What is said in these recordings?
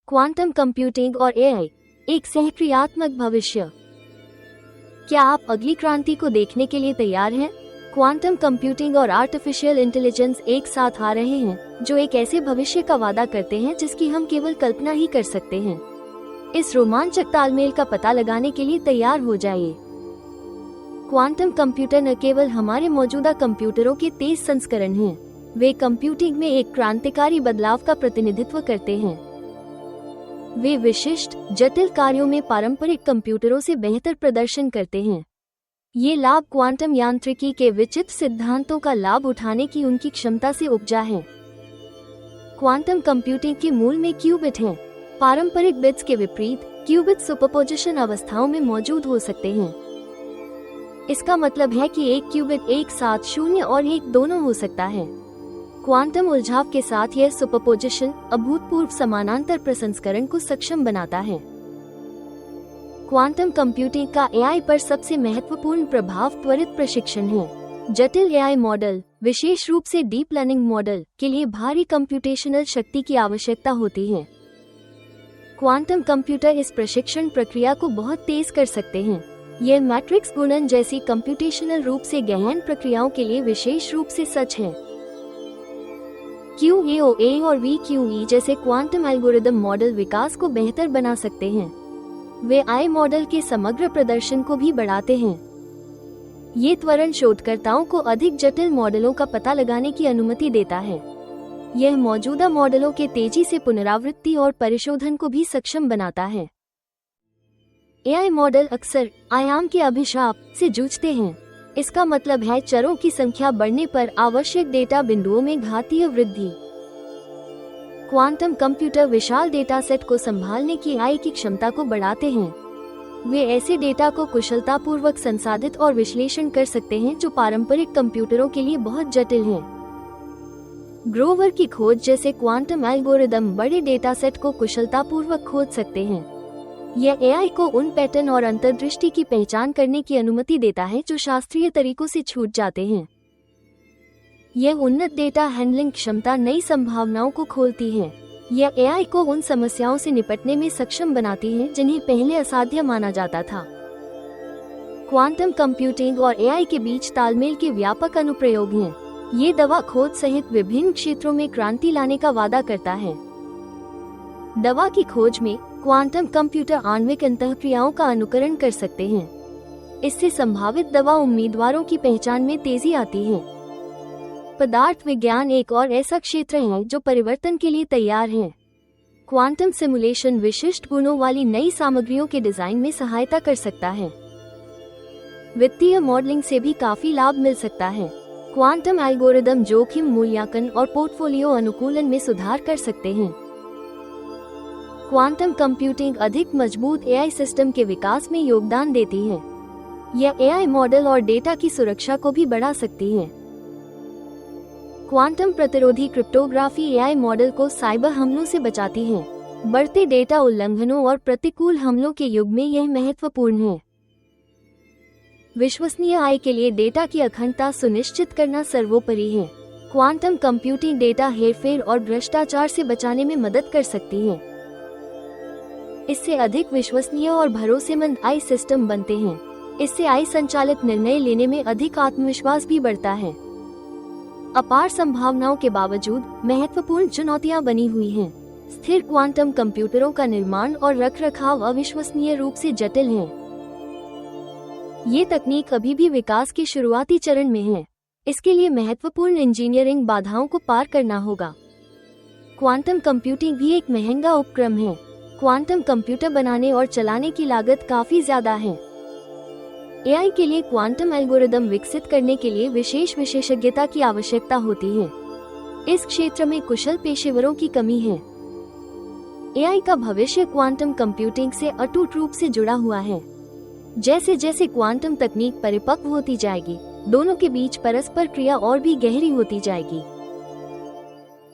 Quantum computing और AI, एक सहक्रियात्मक भविष्य। क्या आप अगली क्रांति को देखने के लिए तैयार हैं? क्वांटम कंप्यूटिंग और आर्टिफिशियल इंटेलिजेंस एक साथ आ रहे हैं, जो एक ऐसे भविष्य का वादा करते हैं जिसकी हम केवल कल्पना ही कर सकते हैं। इस रोमांचक तालमेल का पता लगाने के लिए तैयार हो जाइए। क्वांटम कंप्यूटर न केवल हमारे मौजूदा कंप्यूटरों के तेज संस्करण हैं, वे कंप्यूटिंग में एक क्रांतिकारी बदलाव का प्रतिनिधित्व करते हैं। वे विशिष्ट, जटिल कार्यों में पारंपरिक कंप्यूटरों से बेहतर प्रदर्शन करते हैं। ये लाभ क्वांटम यांत्रिकी के विचित्र सिद्धांतों का लाभ उठाने की उनकी क्षमता से उपजा है। क्वांटम कंप्यूटिंग के मूल में क्यूबिट हैं। पारंपरिक बिट्स के विपरीत, क्यूबिट सुपरपोजिशन अवस्थाओं में मौजूद हो सकते हैं। इसका मतलब है कि एक क्यूबिट एक साथ 0 और 1 दोनों हो सकता है। क्वांटम उलझाव के साथ यह सुपरपोजिशन अभूतपूर्व समानांतर प्रसंस्करण को सक्षम बनाता है। क्वांटम कंप्यूटिंग का एआई पर सबसे महत्वपूर्ण प्रभाव त्वरित प्रशिक्षण है। जटिल एआई मॉडल, विशेष रूप से डीप लर्निंग मॉडल, के लिए भारी कंप्यूटेशनल शक्ति की आवश्यकता होती है। क्वांटम कंप्यूटर इस प्रशिक्षण प्रक्रिया को बहुत तेज कर सकते हैं। यह मैट्रिक्स गुणन जैसी कंप्यूटेशनल रूप से गहन प्रक्रियाओं के लिए विशेष रूप से सच है। QAOA और VQE जैसे क्वांटम एल्गोरिदम मॉडल विकास को बेहतर बना सकते हैं। वे AI मॉडल के समग्र प्रदर्शन को भी बढ़ाते हैं। ये त्वरण शोधकर्ताओं को अधिक जटिल मॉडलों का पता लगाने की अनुमति देता है। यह मौजूदा मॉडलों के तेजी से पुनरावृत्ति और परिशोधन को भी सक्षम बनाता है। AI मॉडल अक्सर आयाम के अभिशाप से जूझते हैं। इसका मतलब है चरों की संख्या बढ़ने पर आवश्यक डेटा बिंदुओं में घातीय वृद्धि। क्वांटम कंप्यूटर विशाल डेटा सेट को संभालने की AI की क्षमता को बढ़ाते हैं। वे ऐसे डेटा को कुशलतापूर्वक संसाधित और विश्लेषण कर सकते हैं जो पारंपरिक कंप्यूटरों के लिए बहुत जटिल हैं। ग्रोवर की खोज जैसे क्वांटम एल्गोरिदम बड़े डेटा सेट को कुशलतापूर्वक खोज सकते हैं। यह एआई को उन पैटर्न और अंतर्दृष्टि की पहचान करने की अनुमति देता है जो शास्त्रीय तरीकों से छूट जाते हैं। यह उन्नत डेटा हैंडलिंग क्षमता नई संभावनाओं को खोलती है। यह एआई को उन समस्याओं से निपटने में सक्षम बनाती है जिन्हें पहले असाध्य माना जाता था। क्वांटम कंप्यूटिंग और एआई के बीच तालमेल के व्यापक अनुप्रयोग हैं। ये दवा खोज सहित विभिन्न क्षेत्रों में क्रांति लाने का वादा करता है। दवा की खोज में क्वांटम कंप्यूटर आणविक अंतःक्रियाओं का अनुकरण कर सकते हैं। इससे संभावित दवा उम्मीदवारों की पहचान में तेजी आती है। पदार्थ विज्ञान एक और ऐसा क्षेत्र है जो परिवर्तन के लिए तैयार है। क्वांटम सिमुलेशन विशिष्ट गुणों वाली नई सामग्रियों के डिजाइन में सहायता कर सकता है। वित्तीय मॉडलिंग से भी काफी लाभ मिल सकता है। क्वांटम एल्गोरिदम जोखिम मूल्यांकन और पोर्टफोलियो अनुकूलन में सुधार कर सकते हैं। क्वांटम कंप्यूटिंग अधिक मजबूत एआई सिस्टम के विकास में योगदान देती है। यह एआई मॉडल और डेटा की सुरक्षा को भी बढ़ा सकती है। क्वांटम प्रतिरोधी क्रिप्टोग्राफी एआई मॉडल को साइबर हमलों से बचाती है। बढ़ते डेटा उल्लंघनों और प्रतिकूल हमलों के युग में यह महत्वपूर्ण है। विश्वसनीय AI के लिए डेटा की अखंडता सुनिश्चित करना सर्वोपरि है। क्वांटम कंप्यूटिंग डेटा हेरफेर और भ्रष्टाचार से बचाने में मदद कर सकती है। इससे अधिक विश्वसनीय और भरोसेमंद AI सिस्टम बनते हैं। इससे AI संचालित निर्णय लेने में अधिक आत्मविश्वास भी बढ़ता है। अपार संभावनाओं के बावजूद महत्वपूर्ण चुनौतियां बनी हुई हैं। स्थिर क्वांटम कंप्यूटरों का निर्माण और रखरखाव अविश्वसनीय रूप से जटिल है। ये तकनीक अभी भी विकास के शुरुआती चरण में है। इसके लिए महत्वपूर्ण इंजीनियरिंग बाधाओं को पार करना होगा। क्वांटम कंप्यूटिंग भी एक महंगा उपक्रम है। क्वांटम कंप्यूटर बनाने और चलाने की लागत काफी ज्यादा है। एआई के लिए क्वांटम एल्गोरिदम विकसित करने के लिए विशेष विशेषज्ञता की आवश्यकता होती है। इस क्षेत्र में कुशल पेशेवरों की कमी है। एआई का भविष्य क्वांटम कंप्यूटिंग से अटूट रूप से जुड़ा हुआ है। जैसे जैसे क्वांटम तकनीक परिपक्व होती जाएगी, दोनों के बीच परस्पर क्रिया और भी गहरी होती जाएगी।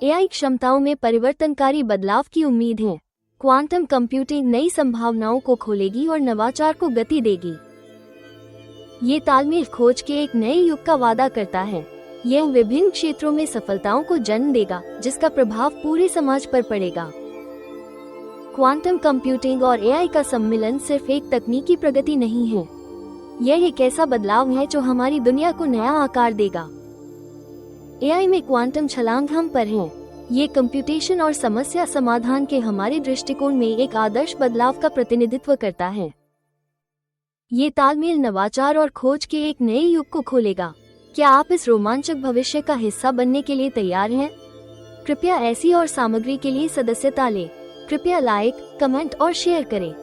एआई क्षमताओं में परिवर्तनकारी बदलाव की उम्मीद है। क्वांटम कंप्यूटिंग नई संभावनाओं को खोलेगी और नवाचार को गति देगी। ये तालमेल खोज के एक नए युग का वादा करता है। यह विभिन्न क्षेत्रों में सफलताओं को जन्म देगा, जिसका प्रभाव पूरे समाज पर पड़ेगा। क्वांटम कंप्यूटिंग और एआई का सम्मिलन सिर्फ एक तकनीकी प्रगति नहीं है, यह एक ऐसा बदलाव है जो हमारी दुनिया को नया आकार देगा। एआई में क्वांटम छलांग हम पर है। ये कंप्यूटेशन और समस्या समाधान के हमारे दृष्टिकोण में एक आदर्श बदलाव का प्रतिनिधित्व करता है। ये तालमेल नवाचार और खोज के एक नए युग को खोलेगा। क्या आप इस रोमांचक भविष्य का हिस्सा बनने के लिए तैयार हैं? कृपया ऐसी और सामग्री के लिए सदस्यता लें। कृपया लाइक, कमेंट और शेयर करें।